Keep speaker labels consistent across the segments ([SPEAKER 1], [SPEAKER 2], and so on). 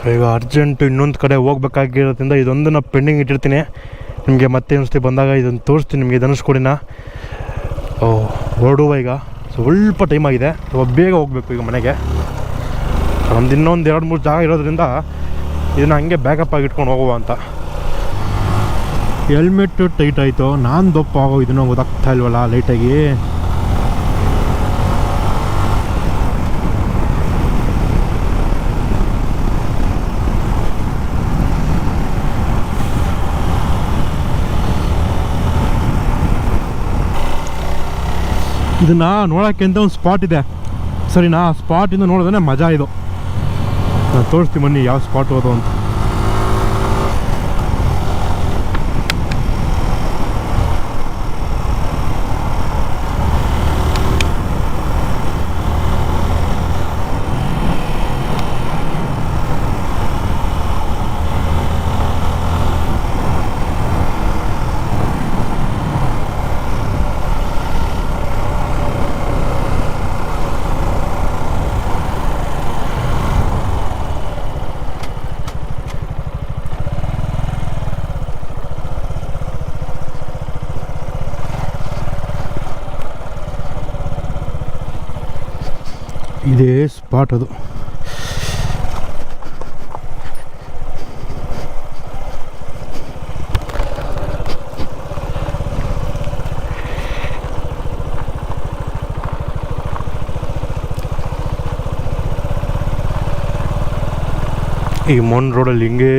[SPEAKER 1] ಈಗ ಅರ್ಜೆಂಟು ಇನ್ನೊಂದು ಕಡೆ ಹೋಗ್ಬೇಕಾಗಿರೋದ್ರಿಂದ ಇದೊಂದು ನಾನು ಪೆಂಡಿಂಗ್ ಇಟ್ಟಿರ್ತೀನಿ. ನಿಮಗೆ ಮತ್ತೆ ಇನ್ನೊಂದ್ಸತಿ ಬಂದಾಗ ಇದನ್ನು ತೋರಿಸ್ತೀನಿ ನಿಮಗೆ ಧನುಷ್ಕೋಡಿನ. ಹೊರಡುವ ಈಗ ಸ್ವಲ್ಪ ಟೈಮ್ ಆಗಿದೆ, ಬೇಗ ಹೋಗಬೇಕು ಈಗ ಮನೆಗೆ. ನಮ್ದು ಇನ್ನೊಂದು 2-3 ಜಾಗ ಇರೋದ್ರಿಂದ ಇದನ್ನು ಹಂಗೆ ಬ್ಯಾಕಪ್ ಆಗಿ ಇಟ್ಕೊಂಡು ಹೋಗುವ ಅಂತ. ಹೆಲ್ಮೆಟ್ಟು ಟೈಟ್ ಆಯಿತು, ನಾನು ದಪ್ಪ ಆಗೋ ಇದನ್ನು ಗೊತ್ತಾಗ್ತಾ ಇಲ್ವಲ್ಲ ಲೈಟಾಗಿ. ಇದನ್ನು ನೋಡೋಕ್ಕೆ ಅಂತ ಒಂದು ಸ್ಪಾಟ್ ಇದೆ ಸರಿನಾ. ಆ ಸ್ಪಾಟಿಂದ ನೋಡಿದ್ರೆ ಮಜಾ ಇದು. ನಾನು ತೋರಿಸ್ತೀನಿ ಬನ್ನಿ ಯಾವ ಸ್ಪಾಟ್ ಹೋದು ಅಂತ. ಇದೇ ಸ್ಪಾಟ್ ಅದು. ಈ ಮೊನ್ ರೋಡಲ್ಲಿ ಹಿಂಗೇ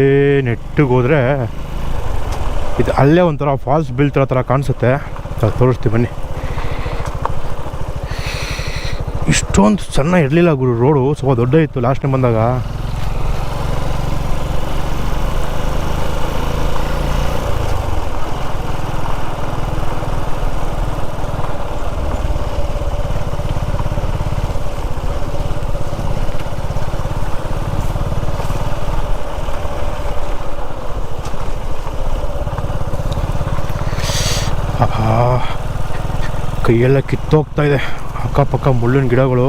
[SPEAKER 1] ನೆಟ್ಟಿಗೆ ಹೋದರೆ ಇದು ಅಲ್ಲೇ ಒಂಥರ ಫಾಲ್ಸ್ ಬೀಳ್ತಿರೋ ಥರ ಕಾಣಿಸುತ್ತೆ. ತೋರಿಸ್ತೀವಿ ಬನ್ನಿ. ಇಷ್ಟೊಂದು ಚೆನ್ನಾಗಿ ಇರಲಿಲ್ಲ ಗುರು, ರೋಡು ಸ್ವಲ್ಪ ದೊಡ್ಡ ಇತ್ತು ಲಾಸ್ಟ್ ಟೈಮ್ ಬಂದಾಗ. ಕೈಯೆಲ್ಲ ಕಿತ್ತೋಗ್ತಾ ಇದೆ, ಅಕ್ಕಪಕ್ಕ ಮುಳ್ಳಿನ ಗಿಡಗಳು.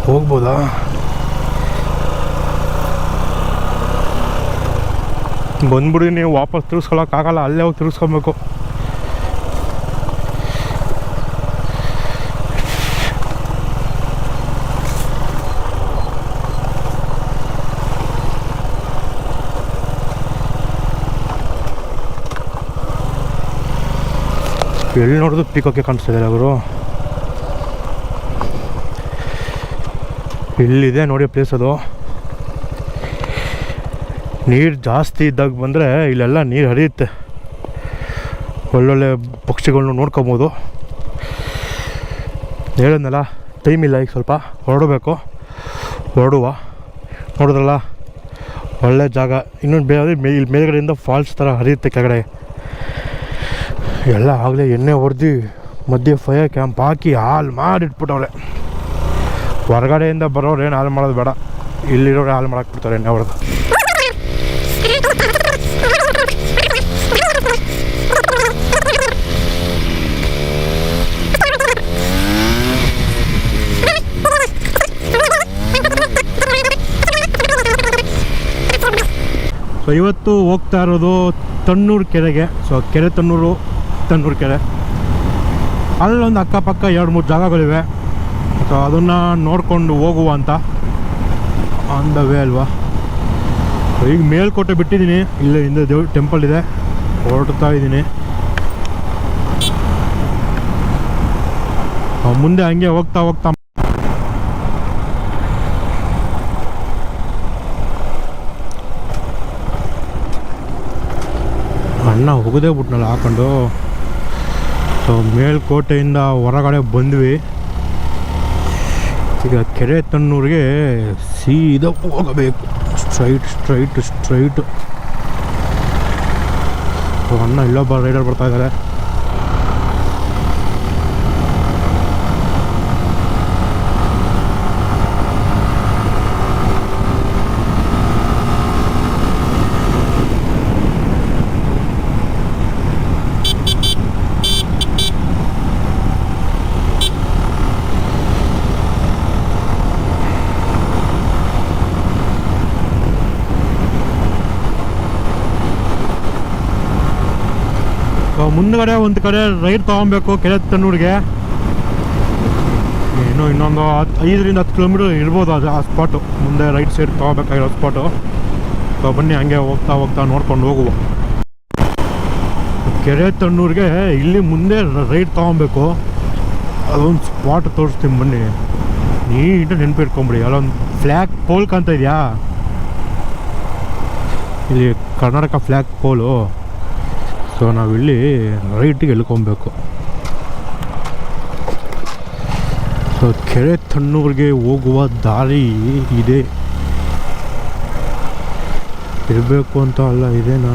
[SPEAKER 1] ಹೋಗ್ಬೋದಾ? ಬಂದ್ಬಿಡಿ, ನೀವು ವಾಪಸ್ ತಿರ್ಸ್ಕೊಳಕ್ಕಾಗಲ್ಲ, ಅಲ್ಲೇ ಹೋಗಿ ತಿರ್ಸ್ಕೊಬೇಕು. ಎಲ್ಲಿ ನೋಡಿದ್ರು ಪೀಕೋಕ್ಕೆ ಕಾಣಿಸ್ತಿದ್ದಾರೆ ಅವರು. ಇಲ್ಲಿದೆ ನೋಡಿ ಪ್ಲೇಸ್ ಅದು. ನೀರು ಜಾಸ್ತಿ ಇದ್ದಾಗ ಬಂದರೆ ಇಲ್ಲೆಲ್ಲ ನೀರು ಹರಿಯುತ್ತೆ, ಒಳ್ಳೊಳ್ಳೆ ಪಕ್ಷಿಗಳನ್ನ ನೋಡ್ಕೊಬೋದು. ಹೇಳಿದ್ನಲ್ಲ ಟೈಮ್ ಇಲ್ಲ, ಈಗ ಸ್ವಲ್ಪ ಹೊರಡುವ. ನೋಡಿದ್ರಲ್ಲ ಒಳ್ಳೆ ಜಾಗ. ಇನ್ನೊಂದು ಬೇರೆ ಇಲ್ಲಿ ಮೇಲ್ಗಡೆಯಿಂದ ಫಾಲ್ಸ್ ಥರ ಹರಿಯುತ್ತೆ ಕೆಳಗಡೆ. ಎಲ್ಲ ಆಗಲೇ ಎಣ್ಣೆ ಹೊಡೆದು ಮಧ್ಯೆ ಫೈರ್ ಕ್ಯಾಂಪ್ ಹಾಕಿ ಹಾಲು ಮಾಡಿಟ್ಬಿಟ್ಟವ್ರೆ. ಹೊರಗಡೆಯಿಂದ ಬರೋರು ಏನು ಹಾಲು ಮಾಡೋದು ಬೇಡ, ಇಲ್ಲಿರೋರು ಹಾಲು ಮಾಡಾಕ್ಬಿಡ್ತಾರೆ ಎಣ್ಣೆ ಹೊಡೆದು. ಸೊ ಇವತ್ತು ಹೋಗ್ತಾ ಇರೋದು ತಣ್ಣೂರು ಕೆರೆಗೆ. ಸೊ ಕೆರೆ ತಣ್ಣೂರು ಕೆರೆ, ಅಲ್ಲೊಂದು ಅಕ್ಕಪಕ್ಕ 2-3 ಜಾಗಗಳಿವೆ. ಸೊ ಅದನ್ನು ನೋಡಿಕೊಂಡು ಹೋಗುವ ಅಂತ ಆನ್ ದ ವೇ ಅಲ್ವಾ. ಈಗ ಮೇಲ್ಕೋಟೆ ಬಿಟ್ಟಿದ್ದೀನಿ, ಇಲ್ಲೇ ಹಿಂದೆ ದೇವ್ರ ಟೆಂಪಲ್ ಇದೆ, ಹೊರಡ್ತಾ ಇದ್ದೀನಿ. ಮುಂದೆ ಹಂಗೆ ಹೋಗ್ತಾ ಅಣ್ಣ ಹೋಗದೇ ಬಿಟ್ನಲ್ಲ ಹಾಕೊಂಡು. ಸೊ ಮೇಲ್ಕೋಟೆಯಿಂದ ಹೊರಗಡೆ ಬಂದ್ವಿ. ಈಗ ಕೆರೆ ತಣ್ಣೂರಿಗೆ ಸೀದಾ ಹೋಗಬೇಕು, ಸ್ಟ್ರೈಟ್. ಅಣ್ಣ ಇಲ್ಲೊಬ್ಬ ರೈಡರ್ ಬರ್ತಾ ಇದ್ದಾರೆ. ಮುಂದ್ಗಡೆ ಒಂದು ಕಡೆ ರೈಡ್ ತೊಗೊಬೇಕು ಕೆರೆ ತಣ್ಣೂರಿಗೆ. ಇನ್ನೊಂದು 5ರಿಂದ 10 ಕಿಲೋಮೀಟರ್ ಇರ್ಬೋದು ಅದು ಆ ಸ್ಪಾಟು. ಮುಂದೆ ರೈಟ್ ಸೈಡ್ ತೊಗೋಬೇಕಾಗಿರೋ ಸ್ಪಾಟು. ಬನ್ನಿ ಹಂಗೆ ಹೋಗ್ತಾ ನೋಡ್ಕೊಂಡು ಹೋಗುವ. ಕೆರೆ ತಣ್ಣೂರಿಗೆ ಇಲ್ಲಿ ಮುಂದೆ ರೈಡ್ ತೊಗೊಬೇಕು. ಅದೊಂದು ಸ್ಪಾಟ್ ತೋರಿಸ್ತೀನಿ ಬನ್ನಿ. ನೀಟಾಗಿ ನೆನಪಿಟ್ಕೊಂಬಿಡಿ. ಅಲ್ಲೊಂದು ಫ್ಲ್ಯಾಗ್ ಪೋಲ್ ಕಾಣ್ತಾ ಇದೆಯಾ, ಇಲ್ಲಿ ಕರ್ನಾಟಕ ಫ್ಲ್ಯಾಗ್ ಪೋಲು. ಸೊ ನಾವಿಲ್ಲಿ ರೈಟಿಗೆ ಎಳ್ಕೊಬೇಕು. ಸೊ ಕೆರೆ ತಣ್ಣೂರಿಗೆ ಹೋಗುವ ದಾರಿ ಇದೆ, ಇರಬೇಕು ಅಂತ ಅಲ್ಲ, ಇದೇನಾ?